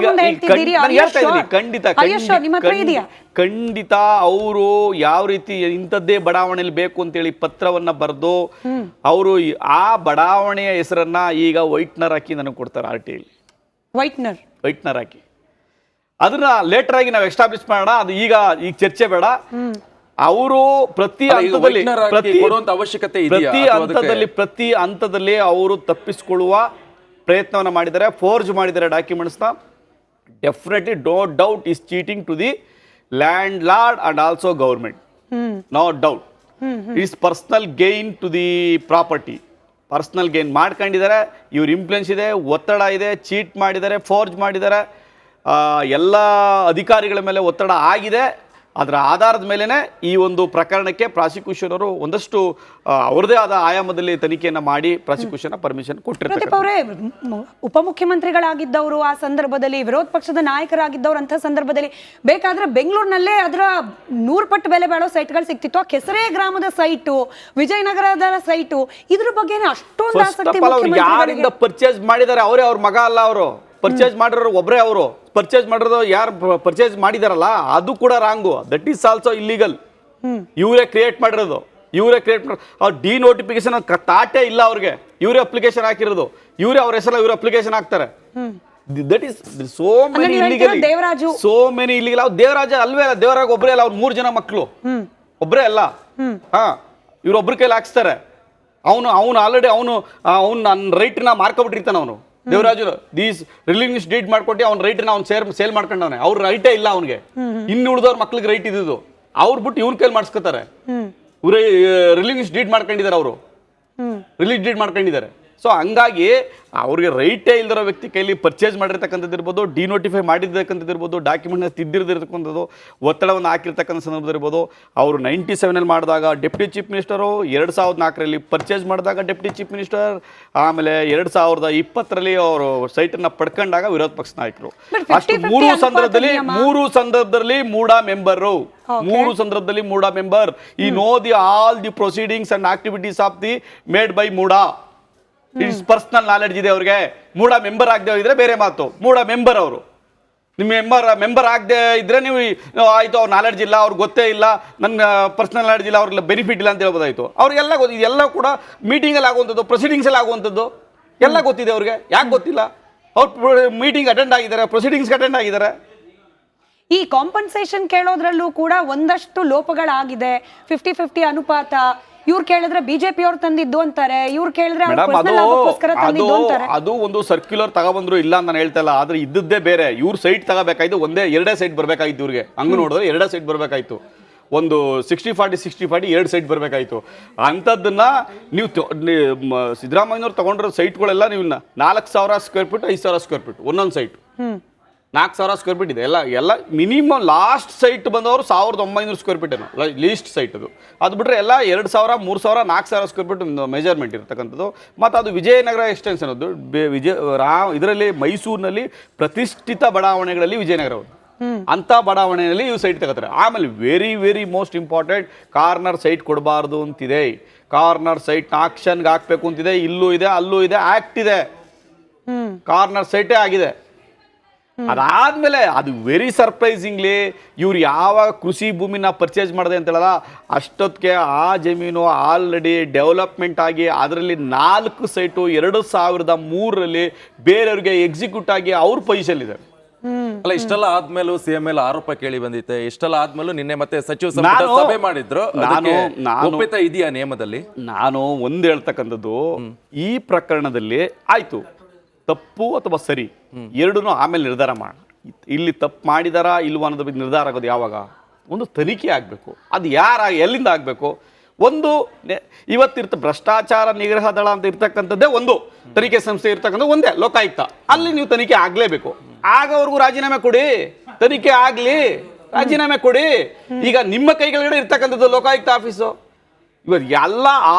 ಮುಂದೆ ಹೇಳ್ತಿದ್ದೀರಿ. ಖಂಡಿತ ಅವರು ಯಾವ ರೀತಿ ಇಂಥದ್ದೇ ಬಡಾವಣೆಯಲ್ಲಿ ಬೇಕು ಅಂತೇಳಿ ಪತ್ರವನ್ನ ಬರೆದು ಅವರು ಆ ಬಡಾವಣೆಯ ಹೆಸರನ್ನ ಈಗ ವೈಟ್ನರ್ ಹಾಕಿ ನನಗೆ ಕೊಡ್ತಾರೆ RTI. ವೈಟ್ನರ್ ಹಾಕಿ ಅದನ್ನ ಲೇಟರ್ ಆಗಿ ನಾವು ಎಸ್ಟಾಬ್ಲಿಷ್ ಮಾಡೋಣ. ಅದು ಈಗ ಚರ್ಚೆ ಬೇಡ. ಅವರು ಪ್ರತಿ ಹಂತದಲ್ಲಿ ಅವರು ತಪ್ಪಿಸಿಕೊಳ್ಳುವ ಪ್ರಯತ್ನವನ್ನು ಮಾಡಿದ್ದಾರೆ, ಫೋರ್ಜ್ ಮಾಡಿದ್ದಾರೆ ಡಾಕ್ಯುಮೆಂಟ್ಸ್ನ. Definitely no doubt is cheating to the landlord and also government. No doubt it's personal gain to the property. Personal gain ಮಾಡ್ಕೊಂಡಿದ್ದಾರೆ. ಇವ್ರ ಇನ್ಫ್ಲುಯೆನ್ಸ್ ಇದೆ, ಒತ್ತಡ ಇದೆ, ಚೀಟ್ ಮಾಡಿದ್ದಾರೆ, ಫೋರ್ಜ್ ಮಾಡಿದ್ದಾರೆ. ಎಲ್ಲ ಅಧಿಕಾರಿಗಳ ಮೇಲೆ ಒತ್ತಡ ಆಗಿದೆ. ಅದರ ಆಧಾರದ ಮೇಲೆನೆ ಈ ಒಂದು ಪ್ರಕರಣಕ್ಕೆ ಪ್ರಾಸಿಕ್ಯೂಷನ್ ಅವರು ಒಂದಷ್ಟು ಅವರದೇ ಆದ ಆಯಾಮದಲ್ಲಿ ತನಿಖೆಯನ್ನು ಮಾಡಿ ಪ್ರಾಸಿಕ್ಯೂಷನ್ ಪರ್ಮಿಷನ್ ಕೊಟ್ಟಿರ್ತಾರೆ. ಉಪಮುಖ್ಯಮಂತ್ರಿಗಳಾಗಿದ್ದವರು ಆ ಸಂದರ್ಭದಲ್ಲಿ, ವಿರೋಧ ಪಕ್ಷದ ನಾಯಕರಾಗಿದ್ದವರು ಅಂತ ಸಂದರ್ಭದಲ್ಲಿ ಬೇಕಾದ್ರೆ ಬೆಂಗಳೂರಿನಲ್ಲೇ ಅದರ 100 ಪಟ್ಟು ಬೆಲೆ ಬಾಳೋ ಸೈಟ್ಗಳು ಸಿಕ್ತಿತ್ತು. ಆ ಕೆಸರೆ ಗ್ರಾಮದ ಸೈಟು, ವಿಜಯನಗರದ ಸೈಟು, ಇದ್ರ ಬಗ್ಗೆ ಅಷ್ಟೊಂದು ಆಸಕ್ತಿ ಯಾರಿಂದ ಪರ್ಚೇಸ್ ಮಾಡಿದ್ದಾರೆ ಅವರೇ, ಅವ್ರ ಮಗ ಅಲ್ಲ. ಅವರು ಪರ್ಚೇಸ್ ಮಾಡಿರೋರು ಒಬ್ಬರೇ. ಅವರು ಪರ್ಚೇಸ್ ಮಾಡಿರೋದು ಯಾರು ಪರ್ಚೇಸ್ ಮಾಡಿದಾರಲ್ಲ ಅದು ಕೂಡ wrong. That is also illegal. ಇವರೇ ಕ್ರಿಯೇಟ್ ಮಾಡಿರೋದು. ಅವ್ರು ಡಿನೋಟಿಫಿಕೇಶನ್ ತಾಟೇ ಇಲ್ಲ ಅವ್ರಿಗೆ. ಇವರೇ ಅಪ್ಲಿಕೇಶನ್ ಹಾಕಿರೋದು. ಇವರೇ ಅವ್ರ ಹೆಸರು ಇವ್ರ ಅಪ್ಲಿಕೇಶನ್ ಹಾಕ್ತಾರೆ. That is so many illegal. ಅವ್ರು ದೇವರಾಜ ಅಲ್ವೇ ಅಲ್ಲ. ದೇವರಾಜ ಒಬ್ಬರೇ ಅಲ್ಲ. ಅವ್ರು 3 ಜನ ಮಕ್ಕಳು. ಒಬ್ಬರೇ ಅಲ್ಲ. ಇವ್ರೊಬ್ರ ಕೈಲಿ ಹಾಕ್ಸ್ತಾರೆ. ಅವನು ಆಲ್ರೆಡಿ ಅವನು ನನ್ನ ರೈಟ್ನ ಮಾರ್ಕೊಬಿಟ್ಟಿರ್ತಾನೆ. ಅವನು ದೇವರಾಜು ದೀಸ್ ರಿಲೀಸ್ ಡೀಡ್ ಮಾಡ್ಕೊಟ್ಟು ಅವ್ನ ರೈಟ್ನ ಅವ್ನು ಸೇಲ್ ಮಾಡ್ಕೊಂಡವನೆ. ಅವ್ರ ರೈಟೇ ಇಲ್ಲ ಅವನಿಗೆ. ಇನ್ನು ಉಳಿದವ್ರ ಮಕ್ಳಿಗೆ ರೈಟ್ ಇದ್ದು ಅವ್ರು ಬಿಟ್ಟು ಇವ್ನ ಕೈಲಿ ಮಾಡಿಸ್ಕೊತಾರೆ. ರಿಲೀಸ್ ಡೀಡ್ ಮಾಡ್ಕೊಂಡಿದ್ದಾರೆ. ಅವರು ರಿಲೀಸ್ ಡೀಡ್ ಮಾಡ್ಕೊಂಡಿದ್ದಾರೆ. ಸೊ ಹಂಗಾಗಿ ಅವ್ರಿಗೆ ರೈಟೇ ಇಲ್ದಿರೋ ವ್ಯಕ್ತಿ ಕೈಲಿ ಪರ್ಚೇಸ್ ಮಾಡಿರ್ತಕ್ಕಂಥದ್ದು ಇರ್ಬೋದು, ಡಿನೋಟಿಫೈ ಮಾಡಿರ್ತಕ್ಕಂಥದ್ದು ಇರ್ಬೋದು, ಡಾಕ್ಯುಮೆಂಟ್ನ ತಿದ್ದಿರ್ದಿರ್ತಕ್ಕಂಥದ್ದು, ಒತ್ತಡವನ್ನು ಹಾಕಿರ್ತಕ್ಕಂಥ ಸಂದರ್ಭ ಇರ್ಬೋದು. ಅವರು 97 ಮಾಡಿದಾಗ ಡೆಪ್ಯೂಟಿ ಚೀಫ್ ಮಿನಿಸ್ಟರು, 2004 ಪರ್ಚೇಸ್ ಮಾಡಿದಾಗ ಡೆಪ್ಯೂಟಿ ಚೀಫ್ ಮಿನಿಸ್ಟರ್, ಆಮೇಲೆ 2020 ಅವರು ಸೈಟನ್ನು ಪಡ್ಕೊಂಡಾಗ ವಿರೋಧ ಪಕ್ಷ ನಾಯಕರು. ಅಷ್ಟು ಮೂರು ಸಂದರ್ಭದಲ್ಲಿ ಮೂಡಾ ಮೆಂಬರು. 3 ಸಂದರ್ಭದಲ್ಲಿ ಮೂಡಾ ಮೆಂಬರ್. ಈ know the all the proceedings and activities of the made by MUDA. It's personal knowledge ಇದೆ ಅವ್ರಿಗೆ. ಮೂಡಾ ಮೆಂಬರ್ ಆಗದೆ ಇದ್ರೆ ಬೇರೆ ಮಾತು. ಮೂಡಾ ಮೆಂಬರ್ ಅವರು. ನಿಮ್ಮ ಮೆಂಬರ್ ಆಗದೆ ಇದ್ರೆ ನೀವು ಆಯ್ತು ಅವ್ರ ನಾಲೆಡ್ಜ್ ಇಲ್ಲ, ಅವ್ರಿಗೆ ಗೊತ್ತೇ ಇಲ್ಲ, ನನ್ನ ಪರ್ಸನಲ್ ನಾಲೆಡ್ಜ್ ಇಲ್ಲ, ಅವ್ರಿಗೆ ಬೆನಿಫಿಟ್ ಇಲ್ಲ ಅಂತ ಹೇಳ್ಬೋದಾಯ್ತು. ಅವ್ರಿಗೆಲ್ಲ ಇದೆಲ್ಲ ಕೂಡ ಮೀಟಿಂಗಲ್ಲಿ ಆಗುವಂಥದ್ದು, ಪ್ರೊಸೀಡಿಂಗ್ಸಲ್ಲಿ ಆಗುವಂಥದ್ದು ಎಲ್ಲ ಗೊತ್ತಿದೆ ಅವ್ರಿಗೆ. ಯಾಕೆ ಗೊತ್ತಿಲ್ಲ? ಅವ್ರು ಮೀಟಿಂಗ್ ಅಟೆಂಡ್ ಆಗಿದ್ದಾರೆ, ಪ್ರೊಸೀಡಿಂಗ್ಸ್ ಅಟೆಂಡ್ ಆಗಿದ್ದಾರೆ. ಈ ಕಾಂಪನ್ಸೇಷನ್ ಕೇಳೋದ್ರಲ್ಲೂ ಕೂಡ ಒಂದಷ್ಟು ಲೋಪಗಳಾಗಿದೆ. 50-50 ಅನುಪಾತ. ಇವ್ರು ಕೇಳಿದ್ರೆ ಬಿಜೆಪಿ ಅವ್ರು ತಂದಿದ್ದು ಅಂತಾರೆ, ಇವ್ರು ಕೇಳಿದ್ರೆ ಅದು ಒಂದು ಸರ್ಕ್ಯುಲರ್ ತಗೊಬಂದ್ರು ಇಲ್ಲ ಅಂತ ನಾನು ಹೇಳ್ತಾ ಇಲ್ಲ. ಆದ್ರೆ ಇದ್ದದ್ದೇ ಬೇರೆ. ಇವ್ರು ಸೈಟ್ ತಗೋಬೇಕಾಯ್ತು, 2 ಸೈಟ್ ಬರ್ಬೇಕಾಯ್ತು. ಇವ್ರಿಗೆ ಹಂಗ ನೋಡಿದ್ರೆ 2 ಸೈಟ್ ಬರ್ಬೇಕಾಯ್ತು. ಒಂದು 60-40 2 ಸೈಟ್ ಬರ್ಬೇಕಾಯ್ತು. ಅಂಥದ್ದನ್ನ ನೀವು ಸಿದ್ದರಾಮಯ್ಯನವ್ರು ತಗೊಂಡಿರೋ ಸೈಟ್ಗಳೆಲ್ಲ ನೀವು 4,000 ಸ್ಕ್ವೇರ್ ಫೀಟ್, 5,000 ಸ್ಕ್ವೇರ್ ಫೀಟ್ ಒಂದೊಂದು ಸೈಟ್. 4,000 ಸ್ಕ್ವೇರ್ ಫೀಟ್ ಇದೆ ಎಲ್ಲ. ಮಿನಿಮಮ್ ಲಾಸ್ಟ್ ಸೈಟ್ ಬಂದವರು 1,900 ಸ್ಕ್ವೇರ್ ಫೀಟ್ ಏನೋ ಲೀಸ್ಟ್ ಸೈಟ್. ಅದು ಬಿಟ್ಟರೆ ಎಲ್ಲ 2,000, 3,000, 4,000 ಸ್ಕ್ವೇರ್ ಫೀಟ್ ಮೆಜರ್ಮೆಂಟ್ ಇರ್ತಕ್ಕಂಥದ್ದು. ಮತ್ತು ಅದು ವಿಜಯನಗರ ಎಕ್ಸ್ಟೆನ್ಷನ್. ಅದು ಇದರಲ್ಲಿ ಮೈಸೂರಿನಲ್ಲಿ ಪ್ರತಿಷ್ಠಿತ ಬಡಾವಣೆಗಳಲ್ಲಿ ವಿಜಯನಗರ ಅಂಥ ಬಡಾವಣೆಯಲ್ಲಿ ಇವು ಸೈಟ್ ತಗೋತಾರೆ. ಆಮೇಲೆ very very most important, corner site ಕೊಡಬಾರ್ದು ಅಂತಿದೆ. ಕಾರ್ನರ್ ಸೈಟ್ ಆಕ್ಷನ್ಗೆ ಹಾಕಬೇಕು ಅಂತಿದೆ. ಇಲ್ಲೂ ಇದೆ, ಅಲ್ಲೂ ಇದೆ, ಆಕ್ಟ್ ಇದೆ. ಕಾರ್ನರ್ ಸೈಟೇ ಆಗಿದೆ. ಅದಾದ್ಮೇಲೆ ಅದು ವೆರಿ ಸರ್ಪ್ರೈಸಿಂಗ್ಲಿ ಇವ್ರು ಯಾವ ಕೃಷಿ ಭೂಮಿನ ಪರ್ಚೇಸ್ ಮಾಡಿದೆ ಅಂತ ಹೇಳಲ್ಲ, ಅಷ್ಟೊತ್ತಿಗೆ ಆ ಜಮೀನು ಆಲ್ರೆಡಿ ಡೆವಲಪ್ಮೆಂಟ್ ಆಗಿ ಅದರಲ್ಲಿ 4 ಸೈಟು 2003 ಬೇರೆಯವ್ರಿಗೆ ಎಕ್ಸಿಕ್ಯೂಟ್ ಆಗಿ ಅವ್ರ ಪೊಸಿಷನ್ ಇದೆ. ಅಲ್ಲ, ಇಷ್ಟೆಲ್ಲ ಆದ್ಮೇಲೂ ಸಿಎಂ ಮೇಲೆ ಆರೋಪ ಕೇಳಿ ಬಂದಿತ್ತೆ. ಇಷ್ಟೆಲ್ಲ ಆದ್ಮೇಲೂ ನಿನ್ನೆ ಮತ್ತೆ ಸಚಿವ ಸಂಪುಟ ಸಭೆ ಮಾಡಿದ್ರು. ಒಪ್ಪಿತ ಇದೆಯಾ ನಿಯಮದಲ್ಲಿ? ನಾನು ಒಂದು ಹೇಳ್ತಕ್ಕಂಥದ್ದು, ಈ ಪ್ರಕರಣದಲ್ಲಿ ಆಯ್ತು ತಪ್ಪು ಅಥವಾ ಸರಿ ಎರಡೂ ಆಮೇಲೆ ನಿರ್ಧಾರ ಮಾಡೋಣ. ಇಲ್ಲಿ ತಪ್ಪು ಮಾಡಿದಾರಾ ಇಲ್ವ ಅನ್ನೋದ್ರ ಬಗ್ಗೆ ನಿರ್ಧಾರ ಆಗೋದು ಯಾವಾಗ? ಒಂದು ತನಿಖೆ ಆಗಬೇಕು. ಅದು ಎಲ್ಲಿಂದ ಆಗಬೇಕು? ಒಂದು ಭ್ರಷ್ಟಾಚಾರ ನಿಗ್ರಹ ದಳ ಅಂತ ಇರ್ತಕ್ಕಂಥದ್ದೇ ಒಂದು ತನಿಖೆ ಸಂಸ್ಥೆ ಇರ್ತಕ್ಕಂಥ ಒಂದೇ ಲೋಕಾಯುಕ್ತ. ಅಲ್ಲಿ ನೀವು ತನಿಖೆ ಆಗಲೇಬೇಕು. ಆಗವರೆಗೂ ರಾಜೀನಾಮೆ ಕೊಡಿ, ತನಿಖೆ ಆಗಲಿ, ರಾಜೀನಾಮೆ ಕೊಡಿ. ಈಗ ನಿಮ್ಮ ಕೈಗಳಗಡೆ ಇರ್ತಕ್ಕಂಥದ್ದು ಲೋಕಾಯುಕ್ತ ಆಫೀಸು. ಇವತ್ತು ಎಲ್ಲ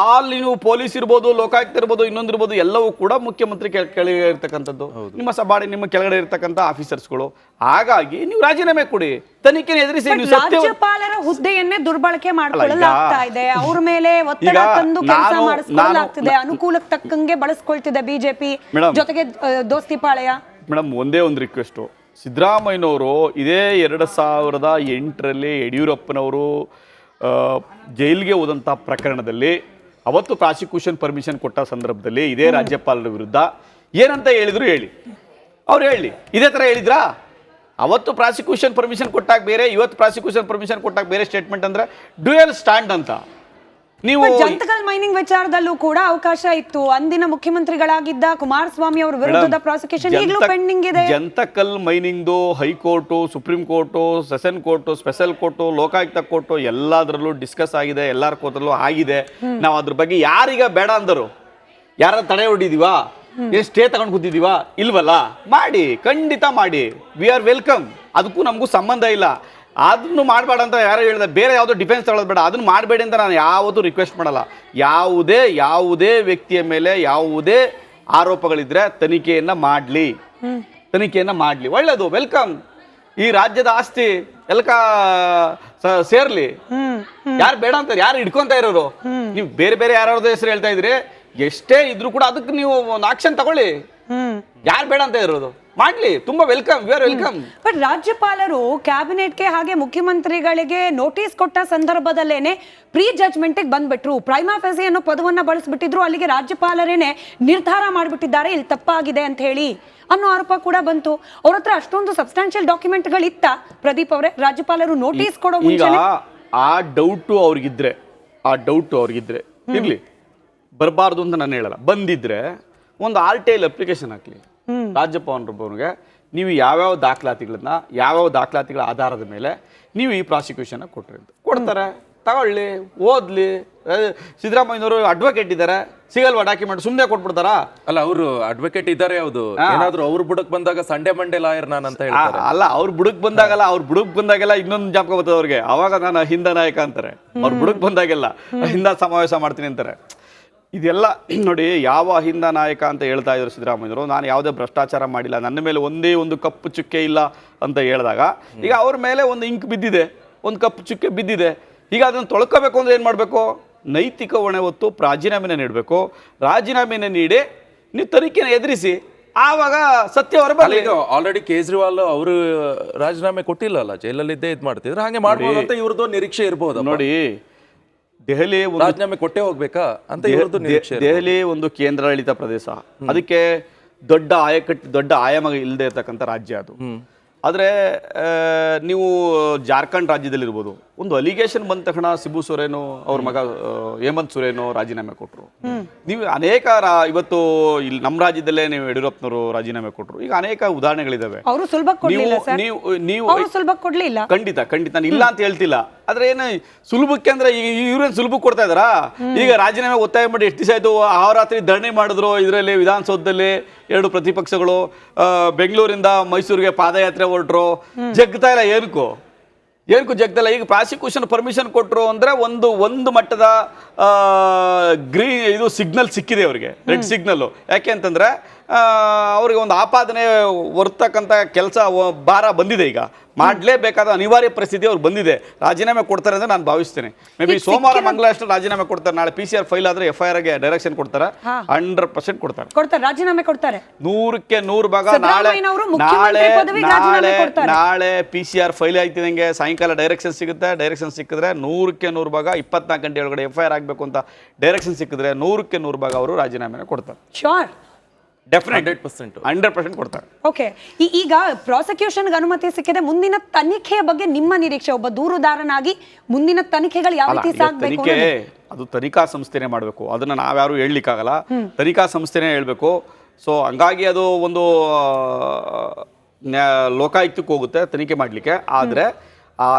ನೀವು ಪೊಲೀಸ್ ಇರ್ಬೋದು, ಲೋಕಾಯುಕ್ತ ಇರ್ಬೋದು, ಇನ್ನೊಂದಿರ್ಬೋದು, ಎಲ್ಲವೂ ಕೂಡ ಮುಖ್ಯಮಂತ್ರಿ ಕೆಳಗೆ ಇರ್ತಕ್ಕಂಥದ್ದು, ನಿಮ್ಮ ನಿಮ್ಮ ಕೆಳಗಡೆ ಇರ್ತಕ್ಕಂಥ ಆಫೀಸರ್ಸ್ಗಳು. ಹಾಗಾಗಿ ನೀವು ರಾಜೀನಾಮೆ ಕೊಡಿ, ತನಿಖೆ ಎದುರಿಸಿ. ರಾಜ್ಯಪಾಲರ ಹುದ್ದೆಯನ್ನೇ ದುರ್ಬಳಕೆ ಮಾಡಿಕೊಳ್ಳಲಾಗ್ತಾ ಇದೆ. ಅವ್ರ ಮೇಲೆ ಒತ್ತಡ ತಂದು ಕೆಲಸ ಮಾಡಿಸ್ಕೊಳ್ಳಲಾಗ್ತಿದೆ. ಅನುಕೂಲಕ್ಕೆ ತಕ್ಕಂಗೆ ಬಳಸ್ಕೊಳ್ತಿದೆ ಬಿಜೆಪಿ, ಜೊತೆಗೆ ದೋಸ್ತಿ ಪಾಳೆಯ. ಮೇಡಮ್, ಒಂದೇ ಒಂದು ರಿಕ್ವೆಸ್ಟು, ಸಿದ್ದರಾಮಯ್ಯನವರು ಇದೇ 2008ರಲ್ಲಿ ಯಡಿಯೂರಪ್ಪನವರು ಜೈಲಿಗೆ ಹೋದಂಥ ಪ್ರಕರಣದಲ್ಲಿ ಅವತ್ತು ಪ್ರಾಸಿಕ್ಯೂಷನ್ ಪರ್ಮಿಷನ್ ಕೊಟ್ಟ ಸಂದರ್ಭದಲ್ಲಿ ಇದೇ ರಾಜ್ಯಪಾಲರ ವಿರುದ್ಧ ಏನಂತ ಹೇಳಿದ್ರು ಹೇಳಿ, ಅವ್ರು ಹೇಳಿ. ಇದೇ ಥರ ಹೇಳಿದ್ರಾ? ಅವತ್ತು ಪ್ರಾಸಿಕ್ಯೂಷನ್ ಪರ್ಮಿಷನ್ ಕೊಟ್ಟಾಗ ಬೇರೆ, ಇವತ್ತು ಪ್ರಾಸಿಕ್ಯೂಷನ್ ಪರ್ಮಿಷನ್ ಕೊಟ್ಟಾಗ ಬೇರೆ ಸ್ಟೇಟ್ಮೆಂಟ್ ಅಂದ್ರೆ ಡ್ಯುಯಲ್ ಸ್ಟ್ಯಾಂಡ್ ಅಂತ. ನೀವು ಜಂತಕಲ್ ಮೈನಿಂಗ್ ವಿಚಾರದಲ್ಲೂ ಕೂಡ ಅವಕಾಶ ಇತ್ತು. ಅಂದಿನ ಮುಖ್ಯಮಂತ್ರಿಗಳಾಗಿದ್ದ ಕುಮಾರಸ್ವಾಮಿ ಅವರ ವಿರುದ್ಧದ ಪ್ರಾಸಿಕ್ಯೂಷನ್ ಈಗಲೂ ಪೆಂಡಿಂಗ್ ಇದೆ. ಜಂತಕಲ್ ಮೈನಿಂಗ್ದು high court, supreme court, session court, special court, Lokayukta court ಎಲ್ಲದರಲ್ಲೂ ಡಿಸ್ಕಸ್ ಆಗಿದೆ, ಎಲ್ಲರ ಕೋರ್ಟಲ್ಲೂ ಆಗಿದೆ. ನಾವು ಅದ್ರ ಬಗ್ಗೆ ಯಾರೀಗ ಬೇಡ ಅಂದರು? ಯಾರ ತಡೆ ಹೊಡಿದೀವಾ? ಏನು ಸ್ಟೇ ತಗೊಂಡು ಕೂತಿದೀವಾ? ಇಲ್ವಲ್ಲ. ಮಾಡಿ, ಖಂಡಿತ ಮಾಡಿ, ವಿ ಆರ್ ವೆಲ್ಕಮ್. ಅದಕ್ಕೂ ನಮಗೂ ಸಂಬಂಧ ಇಲ್ಲ. ಅದನ್ನು ಮಾಡಬೇಡ ಅಂತ ಯಾರು ಹೇಳಿದೆ, ಬೇರೆ ಯಾವುದೋ ಡಿಫೆನ್ಸ್ ತಗೊಳ್ಳೋದು ಬೇಡ, ಅದನ್ನು ಮಾಡಬೇಡಿ ಅಂತ ನಾನು ಯಾವತ್ತೂ ರಿಕ್ವೆಸ್ಟ್ ಮಾಡಲ್ಲ. ಯಾವುದೇ ವ್ಯಕ್ತಿಯ ಮೇಲೆ ಯಾವುದೇ ಆರೋಪಗಳಿದ್ರೆ ತನಿಖೆಯನ್ನು ಮಾಡಲಿ, ಒಳ್ಳೇದು, ವೆಲ್ಕಮ್. ಈ ರಾಜ್ಯದ ಆಸ್ತಿ ಎಲ್ಕ ಸೇರ್ಲಿ. ಯಾರು ಬೇಡ ಅಂತ, ಯಾರು ಹಿಡ್ಕೊಂತ ಇರೋರು? ನೀವು ಬೇರೆ ಬೇರೆ ಯಾರ್ಯಾರ್ದು ಹೆಸರು ಹೇಳ್ತಾ ಇದ್ರಿ, ಎಷ್ಟೇ ಇದ್ರು ಕೂಡ ಅದಕ್ಕೆ ನೀವು ಒಂದು ಆಕ್ಷನ್ ತಗೊಳ್ಳಿ. ಯಾರು ಬೇಡ ಅಂತ ಇರೋದು? ಮಾಡ್ಲಿ, ತುಂಬಾ welcome, we are welcome. But ರಾಜ್ಯಪಾಲರು ಕ್ಯಾಬಿನೆಟ್ಗೆ ಹಾಗೆ ಮುಖ್ಯಮಂತ್ರಿಗಳಿಗೆ ನೋಟಿಸ್ ಕೊಟ್ಟ ಸಂದರ್ಭದಲ್ಲೇನೆ ಪ್ರೀ ಜಡ್ಜ್ಮೆಂಟ್ ಬಂದ್ಬಿಟ್ರು. ಪ್ರೈಮಾ ಫೇಸಿ ಅನ್ನೋ ಪದವನ್ನ ಬಳಸ್ಬಿಟ್ಟಿದ್ರು. ಅಲ್ಲಿಗೆ ರಾಜ್ಯಪಾಲರೇನೆ ನಿರ್ಧಾರ ಮಾಡಿಬಿಟ್ಟಿದ್ದಾರೆ ಇಲ್ಲಿ ತಪ್ಪಾಗಿದೆ ಅಂತ ಹೇಳಿ ಅನ್ನೋ ಆರೋಪ ಕೂಡ ಬಂತು. ಅವ್ರ ಹತ್ರ ಅಷ್ಟೊಂದು ಸಬ್ಸ್ಟಾನ್ಷಿಯಲ್ ಡಾಕ್ಯುಮೆಂಟ್ಗಳಿತ್ತ ಪ್ರದೀಪ್ ಅವರೇ? ರಾಜ್ಯಪಾಲರು ನೋಟಿಸ್ ಕೊಡೋ ಮುಂಚೆ ಆ ಡೌಟು ಅವ್ರಿಗಿದ್ರೆ ಇರ್ಲಿ, ಬರಬಾರ್ದು ಅಂತ ನಾನು ಹೇಳಲ್ಲ. ಬಂದಿದ್ರೆ ಒಂದು RTI ಅಪ್ಲಿಕೇಶನ್ ಹಾಕ್ಲಿ ರಾಜ್ಯಪಾಲರಿಗೆ, ನೀವು ಯಾವ್ಯಾವ ದಾಖಲಾತಿಗಳ ಆಧಾರದ ಮೇಲೆ ನೀವು ಈ ಪ್ರಾಸಿಕ್ಯೂಷನ್ ಕೊಟ್ರಿ ಅಂತ. ಕೊಡ್ತಾರೆ, ತಗೊಳ್ಳಿ, ಓದ್ಲಿ. ಸಿದ್ದರಾಮಯ್ಯನವರು ಅಡ್ವೊಕೇಟ್ ಇದ್ದಾರೆ, ಸಿಗಲ್ವಾ ಡಾಕ್ಯುಮೆಂಟ್? ಸುಮ್ಮನೆ ಕೊಟ್ಬಿಡ್ತಾರಾ? ಅಲ್ಲ, ಅವರು ಅಡ್ವೊಕೇಟ್ ಇದ್ದಾರೆ. ಹೌದು, ಏನಾದ್ರು ಅವ್ರ ಬುಡಕ್ ಬಂದಾಗ ಸಂಡೆ ಮಂಡೆ ಲಾಯರ್ ನಾನು ಅಂತ ಹೇಳ್ತಾರೆ. ಅಲ್ಲ, ಅವ್ರ ಬುಡಕ್ ಬಂದಾಗೆಲ್ಲ ಇನ್ನೊಂದು ಜ್ಞಾಪಕ ಬರ್ತದೆ ಅವ್ರಿಗೆ. ಅವಾಗ ನಾನು ಹಿಂದ ನಾಯಕ ಅಂತಾರೆ. ಅವ್ರ ಬುಡಕ್ ಬಂದಾಗೆಲ್ಲ ಹಿಂದ ಸಮಾವೇಶ ಮಾಡ್ತೀನಿ ಅಂತಾರೆ. ಇದೆಲ್ಲ ನೋಡಿ, ಯಾವ ಅಹಿಂದ ನಾಯಕ ಅಂತ ಹೇಳ್ತಾ ಇದ್ರು ಸಿದ್ದರಾಮಯ್ಯರು. ನಾನು ಯಾವುದೇ ಭ್ರಷ್ಟಾಚಾರ ಮಾಡಿಲ್ಲ, ನನ್ನ ಮೇಲೆ ಒಂದೇ ಒಂದು ಕಪ್ಪು ಚುಕ್ಕೆ ಇಲ್ಲ ಅಂತ ಹೇಳಿದಾಗ, ಈಗ ಅವ್ರ ಮೇಲೆ ಒಂದು ಇಂಕ್ ಬಿದ್ದಿದೆ, ಒಂದು ಕಪ್ಪು ಚುಕ್ಕೆ ಬಿದ್ದಿದೆ. ಈಗ ಅದನ್ನು ತೊಳ್ಕೋಬೇಕು ಅಂದ್ರೆ ಏನು ಮಾಡಬೇಕು? ನೈತಿಕ ಹೊಣೆ ಹೊತ್ತು ರಾಜೀನಾಮೆನ ನೀಡಬೇಕು. ರಾಜೀನಾಮೆನ ನೀಡಿ ನೀವು ತನಿಖೆನ ಎದುರಿಸಿ, ಆವಾಗ ಸತ್ಯ ಹೊರಬರಲಿ. ಈಗ ಆಲ್ರೆಡಿ ಕೇಜ್ರಿವಾಲ್ ಅವರು ರಾಜೀನಾಮೆ ಕೊಟ್ಟಿಲ್ಲಲ್ಲ, ಜೈಲಲ್ಲಿದ್ದೇ ಇದು ಮಾಡ್ತಿದ್ರು. ಹಾಗೆ ಮಾಡ್ಬೋದು ಅಂತ ಇವ್ರದ್ದು ನಿರೀಕ್ಷೆ ಇರ್ಬೋದು. ನೋಡಿ, ದೆಹಲಿ ರಾಜೀನಾಮೆ ಕೊಟ್ಟೆ ಹೋಗ್ಬೇಕಾ ಅಂತ ಇವ್ರದ್ದು ನಿರೀಕ್ಷೆ. ದೆಹಲಿ ಒಂದು ಕೇಂದ್ರಾಡಳಿತ ಪ್ರದೇಶ, ಅದಕ್ಕೆ ದೊಡ್ಡ ಆಯಾಮ ಇಲ್ಲದೆ ಇರ್ತಕ್ಕಂಥ ರಾಜ್ಯ ಅದು. ಆದರೆ ನೀವು ಜಾರ್ಖಂಡ್ ರಾಜ್ಯದಲ್ಲಿರ್ಬೋದು, ಒಂದು ಅಲಿಗೇಷನ್ ಬಂದ ತಕ್ಷಣ ಶಿಬು ಸೊರೇನು ಅವ್ರ ಮಗ ಹೇಮಂತ್ ಸೊರೇನು ರಾಜೀನಾಮೆ ಕೊಟ್ಟರು. ನೀವು ಅನೇಕ ಇವತ್ತು ಇಲ್ಲಿ ನಮ್ಮ ರಾಜ್ಯದಲ್ಲೇ ನೀವು ಯಡಿಯೂರಪ್ಪನವರು ರಾಜೀನಾಮೆ ಕೊಟ್ಟರು. ಈಗ ಅನೇಕ ಉದಾಹರಣೆಗಳಿದಾವೆ. ಕೊಡ್ಲಿಲ್ಲ. ಖಂಡಿತ ನಾನು ಇಲ್ಲ ಅಂತ ಹೇಳ್ತಿಲ್ಲ. ಆದ್ರೆ ಏನು ಸುಲಭಕ್ಕೆ ಅಂದ್ರೆ ಈಗ ಇವ್ರೇನು ಸುಲಭಕ್ಕೆ ಕೊಡ್ತಾ ಇದಾರಾ? ಈಗ ರಾಜೀನಾಮೆ ಒತ್ತಾಯ ಮಾಡಿ ಎಷ್ಟು ದಿವಸ ಆಯ್ತು? ರಾತ್ರಿ ಧರಣಿ ಮಾಡಿದ್ರು ಇದರಲ್ಲಿ ವಿಧಾನಸೌಧದಲ್ಲಿ. ಎರಡು ಪ್ರತಿಪಕ್ಷಗಳು ಬೆಂಗಳೂರಿಂದ ಮೈಸೂರಿಗೆ ಪಾದಯಾತ್ರೆ ಹೊರಟ್ರು. ಜಗ್ತಾ ಇಲ್ಲ. ಏನಕ್ಕೂ ಜಗ್ತಲ್ಲ. ಈಗ ಪ್ರಾಸಿಕ್ಯೂಷನ್ ಪರ್ಮಿಷನ್ ಕೊಟ್ಟರು ಅಂದ್ರೆ ಒಂದು ಮಟ್ಟದ ಇದು ಸಿಗ್ನಲ್ ಸಿಕ್ಕಿದೆ ಅವರಿಗೆ, ರೆಡ್ ಸಿಗ್ನಲ್. ಯಾಕೆ ಅಂತಂದ್ರೆ ಅವ್ರಿಗೆ ಒಂದು ಆಪಾದನೆ ಹೊರ್ತಕ್ಕಂಥ ಕೆಲಸ ಭಾರ ಬಂದಿದೆ. ಈಗ ಮಾಡಲೇಬೇಕಾದ ಅನಿವಾರ್ಯ ಪರಿಸ್ಥಿತಿ ಅವ್ರು ಬಂದಿದೆ. ರಾಜೀನಾಮೆ ಕೊಡ್ತಾರೆ ಅಂತ ನಾನು ಭಾವಿಸ್ತೇನೆ. ಮೇ ಬಿ ಸೋಮವಾರ ಮಂಗಳವಾರ ಅಷ್ಟು ರಾಜೀನಾಮೆ ಕೊಡ್ತಾರೆ. ನಾಳೆ PCR ಫೈಲ್ ಆದ್ರೆ FIR ಗೆ ಡೈರೆಕ್ಷನ್ ಕೊಡ್ತಾರೆ. 100% ಕೊಡ್ತಾರೆ. ರಾಜೀನಾಮೆ ಕೊಡ್ತಾರೆ 100ಕ್ಕೆ 100 ಭಾಗ. ನಾಳೆ PCR ಫೈಲ್ ಆಯ್ತಿದಂಗೆ ಸಾಯಂಕಾಲ ಡೈರೆಕ್ಷನ್ ಸಿಗುತ್ತೆ. ಡೈರೆಕ್ಷನ್ ಸಿಕ್ಕಿದ್ರೆ 100ಕ್ಕೆ 100 ಭಾಗ 24 ಗಂಟೆ ಒಳಗಡೆ FIR ಆಗಬೇಕು ಅಂತ ಡೈರೆಕ್ಷನ್ ಸಿಕ್ಕಿದ್ರೆ 100ಕ್ಕೆ 100 ಭಾಗ ಅವರು ರಾಜೀನಾಮೆನ ಕೊಡ್ತಾರೆ. ಶೋರ್, ಡೆಫಿನೆಟ್ 100% ಕೊಡ್ತಾರೆ. ಓಕೆ, ಈಗ ಪ್ರಾಸಿಕ್ಯೂಷನ್ಗೆ ಅನುಮತಿ ಸಿಕ್ಕಿದೆ. ಮುಂದಿನ ತನಿಖೆಯ ಬಗ್ಗೆ ನಿಮ್ಮ ನಿರೀಕ್ಷೆ, ಒಬ್ಬ ದೂರುದಾರನಾಗಿ ಮುಂದಿನ ತನಿಖೆಗಳು ಯಾವ ರೀತಿ ಸಾಗಬೇಕು? ಅದು ತನಿಖಾ ಸಂಸ್ಥೆನೇ ಮಾಡಬೇಕು. ಅದನ್ನ ನಾವ್ಯಾರು ಹೇಳಲಿಕ್ಕಾಗಲ್ಲ. ತನಿಖಾ ಸಂಸ್ಥೆನೇ ಹೇಳ್ಬೇಕು. ಸೊ ಹಂಗಾಗಿ ಅದು ಒಂದು ಲೋಕಾಯುಕ್ತಕ್ಕೆ ಹೋಗುತ್ತೆ ತನಿಖೆ ಮಾಡಲಿಕ್ಕೆ. ಆದರೆ ಆ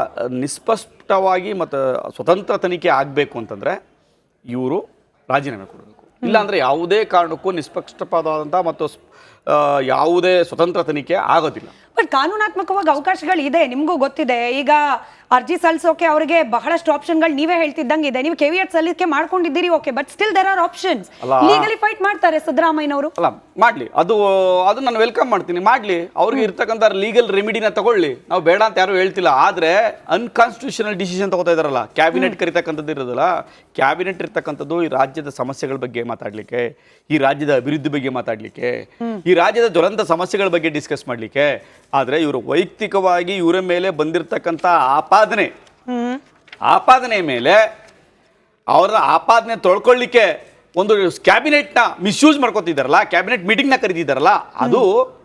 ನಿಷ್ಪಷ್ಟವಾಗಿ ಮತ್ತು ಸ್ವತಂತ್ರ ತನಿಖೆ ಆಗಬೇಕು ಅಂತಂದ್ರೆ ಇವರು ರಾಜೀನಾಮೆ ಕೊಡಬೇಕು. ಇಲ್ಲಾಂದ್ರೆ ಯಾವುದೇ ಕಾರಣಕ್ಕೂ ನಿಷ್ಪಕ್ಷಪಾತವಾದಂಥ ಮತ್ತು ಯಾವುದೇ ಸ್ವತಂತ್ರ ತನಿಖೆ ಆಗೋದಿಲ್ಲ. ಬಟ್ ಕಾನೂನಾತ್ಮಕವಾಗಿ ಅವಕಾಶಗಳು ಇದೆ, ನಿಮಗೂ ಗೊತ್ತಿದೆ. ಈಗ ಅರ್ಜಿ ಸಲ್ಲಿಸೋಕೆ ಅವರಿಗೆ ಬಹಳಷ್ಟು ಆಪ್ಷನ್ಗಳು ನೀವೇ ಹೇಳ್ತಿದ್ದಂಗೆ ಇದೆ. ನೀವು ಕೆವಿಯಟ್ ಸಲ್ಲಿಕೆ ಮಾಡ್ಕೊಂಡಿದ್ದೀರಿ, okay, but still there are options. Legally fight ಮಾಡ್ತಾರೆ ಸಿದ್ದರಾಮಯ್ಯನವರು. ಅಲ್ಲ, ಮಾಡ್ಲಿ, ಅದು ನಾನು ವೆಲ್ಕಮ್ ಮಾಡ್ತೀನಿ, ಮಾಡ್ಲಿ. ಅವ್ರಿಗೆ ಇರ್ತಕ್ಕಂಥ ಲೀಗಲ್ ರೆಮಿಡಿನ ತಗೊಳ್ಳಿ, ನಾವು ಬೇಡ ಅಂತ ಯಾರು ಹೇಳ್ತಿಲ್ಲ. ಆದ್ರೆ ಅನ್ಕಾನ್ಸ್ಟಿಟ್ಯೂಷನಲ್ ಡಿಸಿಷನ್ ತಗೋತಾ ಇದಾರಲ್ಲ, ಕ್ಯಾಬಿನೆಟ್ ಕರಿತಕ್ಕಂಥದ್ದು ಇರೋದಲ್ಲ, ಕ್ಯಾಬಿನೆಟ್ ಇರ್ತಕ್ಕಂಥದ್ದು ಈ ರಾಜ್ಯದ ಸಮಸ್ಯೆಗಳ ಬಗ್ಗೆ ಮಾತಾಡ್ಲಿಕ್ಕೆ, ಈ ರಾಜ್ಯದ ಅಭಿವೃದ್ಧಿ ಬಗ್ಗೆ ಮಾತಾಡ್ಲಿಕ್ಕೆ, ಈ ರಾಜ್ಯದ ಜ್ವಲಂತ ಸಮಸ್ಯೆಗಳ ಬಗ್ಗೆ ಡಿಸ್ಕಸ್ ಮಾಡ್ಲಿಕ್ಕೆ. ಆದ್ರೆ ಇವರು ವೈಯಕ್ತಿಕವಾಗಿ ಇವರ ಮೇಲೆ ಬಂದಿರತಕ್ಕಂಥ ಆಪಾದನೆ ಮೇಲೆ ಅವರ ಆಪಾದನೆ ತೊಳ್ಕೊಳ್ಳಿಕ್ಕೆ ಒಂದು ಕ್ಯಾಬಿನೆಟ್ನ ಮಿಸ್ಯೂಸ್ ಮಾಡ್ಕೊತಿದ್ದಾರಲ್ಲ, ಕ್ಯಾಬಿನೆಟ್ ಮೀಟಿಂಗ್ನ ಕರೀತಿದ್ದಾರಲ್ಲ, ಅದು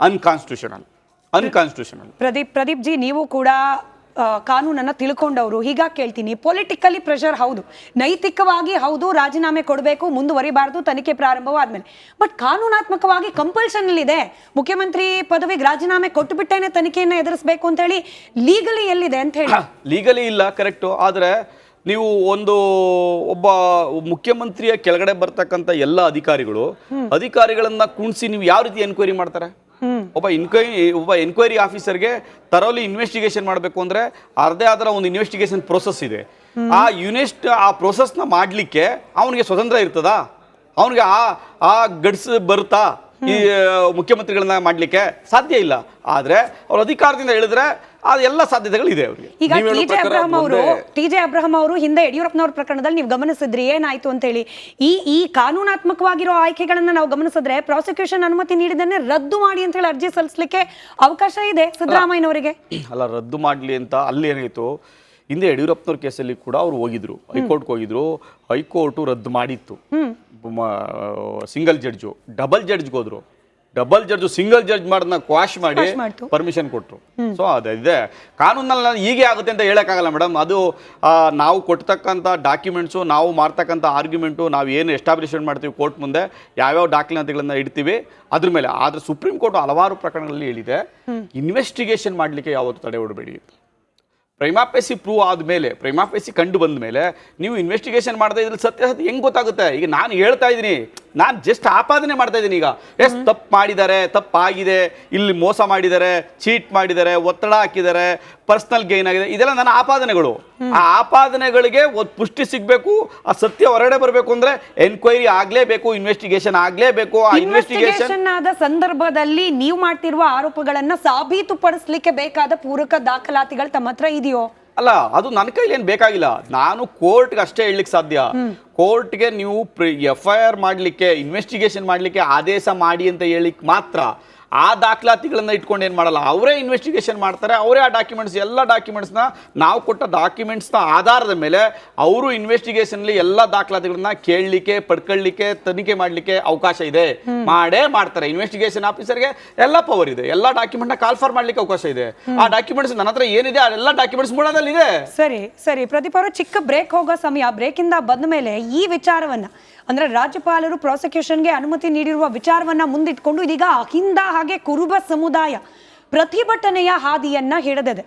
ಅನ್ಕಾನ್ಸ್ಟಿಟ್ಯೂಷನಲ್. ಪ್ರದೀಪ್ ಜಿ, ನೀವು ಕೂಡ ಕಾನೂನನ್ನ ತಿಳ್ಕೊಂಡವರು, ಹೀಗಾಗಿ ಕೇಳ್ತೀನಿ, ಪೊಲಿಟಿಕಲಿ ಪ್ರೆಷರ್ ಹೌದು, ನೈತಿಕವಾಗಿ ಹೌದು, ರಾಜೀನಾಮೆ ಕೊಡಬೇಕು, ಮುಂದುವರಿಬಾರ್ದು, ತನಿಖೆ ಪ್ರಾರಂಭವಾದ್ಮೇಲೆ. ಬಟ್ ಕಾನೂನಾತ್ಮಕವಾಗಿ ಕಂಪಲ್ಷನ್ ಇದೆ, ಮುಖ್ಯಮಂತ್ರಿ ಪದವಿಗೆ ರಾಜೀನಾಮೆ ಕೊಟ್ಟು ಬಿಟ್ಟೇನೆ ತನಿಖೆಯನ್ನ ಎದುರಿಸಬೇಕು ಅಂತ ಹೇಳಿ ಲೀಗಲಿ ಎಲ್ಲಿದೆ ಅಂತ ಹೇಳಿ. ಲೀಗಲಿ ಇಲ್ಲ, ಕರೆಕ್ಟು. ಆದರೆ ನೀವು ಒಬ್ಬ ಮುಖ್ಯಮಂತ್ರಿಯ ಕೆಳಗಡೆ ಬರ್ತಕ್ಕಂಥ ಎಲ್ಲ ಅಧಿಕಾರಿಗಳನ್ನ ಕುಣಿಸಿ ನೀವು ಯಾವ ರೀತಿ ಎನ್ಕ್ವೈರಿ ಮಾಡ್ತಾರೆ? ಒಬ್ಬ ಎನ್ಕ್ವೈರಿ ಆಫೀಸರ್ಗೆ ತರೋಲಿ ಇನ್ವೆಸ್ಟಿಗೇಷನ್ ಮಾಡಬೇಕು ಅಂದ್ರೆ ಅರ್ಧೇ ಆದರ ಒಂದು ಇನ್ವೆಸ್ಟಿಗೇಷನ್ ಪ್ರೋಸೆಸ್ ಇದೆ. ಆ ಪ್ರೋಸೆಸ್ನ ಮಾಡಲಿಕ್ಕೆ ಅವನಿಗೆ ಸ್ವತಂತ್ರ ಇರ್ತದಾ? ಅವನಿಗೆ ಆ ಗಡ್ಸ್ ಬರುತ್ತಾ ಈ ಮುಖ್ಯಮಂತ್ರಿಗಳನ್ನ ಮಾಡ್ಲಿಕ್ಕೆ? ಸಾಧ್ಯ ಇಲ್ಲ. ಆದ್ರೆ ಅವ್ರ ಅಧಿಕಾರದಿಂದ ಹೇಳಿದ್ರೆ ಎಲ್ಲ ಸಾಧ್ಯತೆಗಳು ಇದೆ ಅವರಿಗೆ. ಈಗ ಟಿ ಜೆ ಅಬ್ರಹಂ ಅವರು ಹಿಂದೆ ಯಡಿಯೂರಪ್ಪನವ್ರ ಪ್ರಕರಣದಲ್ಲಿ ನೀವು ಗಮನಿಸಿದ್ರಿ ಏನಾಯ್ತು ಅಂತ ಹೇಳಿ. ಈ ಕಾನೂನಾತ್ಮಕವಾಗಿರೋ ಆಯ್ಕೆಗಳನ್ನ ನಾವು ಗಮನಿಸಿದ್ರೆ ಪ್ರಾಸಿಕ್ಯೂಷನ್ ಅನುಮತಿ ನೀಡಿದನ್ನೇ ರದ್ದು ಮಾಡಿ ಅಂತ ಹೇಳಿ ಅರ್ಜಿ ಸಲ್ಲಿಸಲಿಕ್ಕೆ ಅವಕಾಶ ಇದೆ ಸಿದ್ದರಾಮಯ್ಯನವರಿಗೆ. ಅಲ್ಲ, ರದ್ದು ಮಾಡ್ಲಿ ಅಂತ ಅಲ್ಲಿ ಏನಾಯ್ತು, ಹಿಂದೆ ಯಡಿಯೂರಪ್ಪನವ್ರ ಕೇಸಲ್ಲಿ ಕೂಡ ಅವ್ರು ಹೋಗಿದ್ರು, ಹೈಕೋರ್ಟ್ಗೆ ಹೋಗಿದ್ರು, ಹೈಕೋರ್ಟ್ ರದ್ದು ಮಾಡಿತ್ತು. ಸಿಂಗಲ್ ಜಡ್ಜು ಡಬಲ್ ಜಡ್ಜ್ಗೆ ಹೋದ್ರು, ಡಬಲ್ ಜಡ್ಜ್ ಸಿಂಗಲ್ ಜಡ್ಜ್ ಮಾಡೋದನ್ನ ಕ್ವಾಶ್ ಮಾಡಿ ಪರ್ಮಿಷನ್ ಕೊಟ್ಟರು. ಸೊ ಅದಿದೆ ಕಾನೂನಲ್ಲಿ. ಹೀಗೆ ಆಗುತ್ತೆ ಅಂತ ಹೇಳಕ್ಕಾಗಲ್ಲ ಮೇಡಮ್. ಅದು ನಾವು ಕೊಡ್ತಕ್ಕಂಥ ಡಾಕ್ಯುಮೆಂಟ್ಸು, ನಾವು ಮಾಡ್ತಕ್ಕಂಥ ಆರ್ಗ್ಯುಮೆಂಟು, ನಾವು ಏನು ಎಸ್ಟಾಬ್ಲಿಷ್ಮೆಂಟ್ ಮಾಡ್ತೀವಿ ಕೋರ್ಟ್ ಮುಂದೆ, ಯಾವ್ಯಾವ ದಾಖಲಾತಿಗಳನ್ನ ಇಡ್ತೀವಿ ಅದ್ರ ಮೇಲೆ. ಆದ್ರೆ ಸುಪ್ರೀಂ ಕೋರ್ಟ್ ಹಲವಾರು ಪ್ರಕರಣಗಳಲ್ಲಿ ಹೇಳಿದೆ, ಇನ್ವೆಸ್ಟಿಗೇಷನ್ ಮಾಡಲಿಕ್ಕೆ ಯಾವತ್ತೂ ತಡೆ ಹೊಡಬೇಡಿ. ಪ್ರೈಮಾಪೇಸಿ ಪ್ರೂವ್ ಆದಮೇಲೆ, ಪ್ರೈಮಾಪೇಸಿ ಕಂಡು ಬಂದ ಮೇಲೆ ನೀವು ಇನ್ವೆಸ್ಟಿಗೇಷನ್ ಮಾಡ್ತಾ ಇದ್ರಲ್ಲಿ ಸತ್ಯಾಸತ್ಯ ಹೆಂಗೆ ಗೊತ್ತಾಗುತ್ತೆ? ಈಗ ನಾನು ಹೇಳ್ತಾ ಇದ್ದೀನಿ, ನಾನು ಜಸ್ಟ್ ಆಪಾದನೆ ಮಾಡ್ತಾ ಇದ್ದೀನಿ. ಈಗ ತಪ್ಪು ಮಾಡಿದ್ದಾರೆ, ತಪ್ಪಾಗಿದೆ, ಇಲ್ಲಿ ಮೋಸ ಮಾಡಿದ್ದಾರೆ, ಚೀಟ್ ಮಾಡಿದ್ದಾರೆ, ಒತ್ತಡ ಹಾಕಿದ್ದಾರೆ, ಪರ್ಸನಲ್ ಗೇನ್ ಆಗಿದೆ, ಇದೆಲ್ಲ ನನ್ನ ಆಪಾದನೆಗಳು. ಆ ಆಪಾದನೆಗಳಿಗೆ ಒಂದು ಪುಷ್ಟಿ ಸಿಗಬೇಕು, ಆ ಸತ್ಯ ಹೊರಗಡೆ ಬರಬೇಕು ಅಂದ್ರೆ ಎನ್ಕ್ವೈರಿ ಆಗ್ಲೇಬೇಕು, ಇನ್ವೆಸ್ಟಿಗೇಷನ್ ಆಗ್ಲೇಬೇಕು. ಆ ಇನ್ವೆಸ್ಟಿಗೇಷನ್ ಆದ ಸಂದರ್ಭದಲ್ಲಿ ನೀವು ಮಾಡ್ತಿರುವ ಆರೋಪಗಳನ್ನ ಸಾಬೀತುಪಡಿಸಲಿಕ್ಕೆ ಬೇಕಾದ ಪೂರಕ ದಾಖಲಾತಿಗಳು ತಮ್ಮ ಹತ್ರ ಇದೆಯೋ? ಅಲ್ಲ, ಅದು ನನ್ನ ಕೈಲಿ ಏನು ಬೇಕಾಗಿಲ್ಲ. ನಾನು ಕೋರ್ಟ್ಗೆ ಅಷ್ಟೇ ಹೇಳಲಿಕ್ಕೆ ಸಾಧ್ಯ. ಕೋರ್ಟ್ಗೆ ನೀವು FIR ಮಾಡಲಿಕ್ಕೆ, ಇನ್ವೆಸ್ಟಿಗೇಷನ್ ಮಾಡಲಿಕ್ಕೆ ಆದೇಶ ಮಾಡಿ ಅಂತ ಹೇಳಿಕ್ ಮಾತ್ರ. ಆ ದಾಖಲಾತಿಗಳನ್ನ ಇಟ್ಕೊಂಡು ಏನು ಮಾಡಲ್ಲ, ಅವರೇ ಇನ್ವೆಸ್ಟಿಗೇಷನ್ ಮಾಡ್ತಾರೆ, ಅವರೇ ಆ ಡಾಕ್ಯುಮೆಂಟ್ಸ್, ಎಲ್ಲ ಡಾಕ್ಯುಮೆಂಟ್ಸ್ನ ನಾವು ಕೊಟ್ಟ ಡಾಕ್ಯುಮೆಂಟ್ಸ್ನ ಆಧಾರದ ಮೇಲೆ ಅವರು ಇನ್ವೆಸ್ಟಿಗೇಷನ್ಲಿ ಎಲ್ಲ ದಾಖಲಾತಿಗಳನ್ನ ಕೇಳಲಿಕ್ಕೆ, ಪಡ್ಕೊಳ್ಳಿಕ್ಕೆ, ತನಿಖೆ ಮಾಡಲಿಕ್ಕೆ ಅವಕಾಶ ಇದೆ. ಮಾಡೇ ಮಾಡ್ತಾರೆ. ಇನ್ವೆಸ್ಟಿಗೇಷನ್ ಆಫೀಸರ್ಗೆ ಎಲ್ಲ ಪವರ್ ಇದೆ, ಎಲ್ಲ ಡಾಕ್ಯುಮೆಂಟ್ನ ಕಾಲ್ಫಾರ್ ಮಾಡ್ಲಿಕ್ಕೆ ಅವಕಾಶ ಇದೆ. ಆ ಡಾಕ್ಯುಮೆಂಟ್ಸ್ ನನ್ನ ಹತ್ರ ಏನಿದೆ ಅದೆಲ್ಲ ಡಾಕ್ಯುಮೆಂಟ್ಸ್ ಮೂಲದಲ್ಲಿ ಇದೆ. ಸರಿ ಪ್ರದೀಪ್ ಅವರು, ಚಿಕ್ಕ ಬ್ರೇಕ್ ಹೋಗೋ ಸಮಯ. ಬ್ರೇಕಿಂದ ಬಂದ ಮೇಲೆ ಈ ವಿಚಾರವನ್ನ, ಅಂದ್ರೆ ರಾಜ್ಯಪಾಲರು ಪ್ರಾಸಿಕ್ಯೂಷನ್ಗೆ ಅನುಮತಿ ನೀಡಿರುವ ವಿಚಾರವನ್ನ ಮುಂದಿಟ್ಕೊಂಡು ಇದೀಗ ಅಹಿಂದ ಹಾಗೆ ಕುರುಬ ಸಮುದಾಯ ಪ್ರತಿಭಟನೆಯ ಹಾದಿಯನ್ನ ಹಿಡಿದಿದೆ.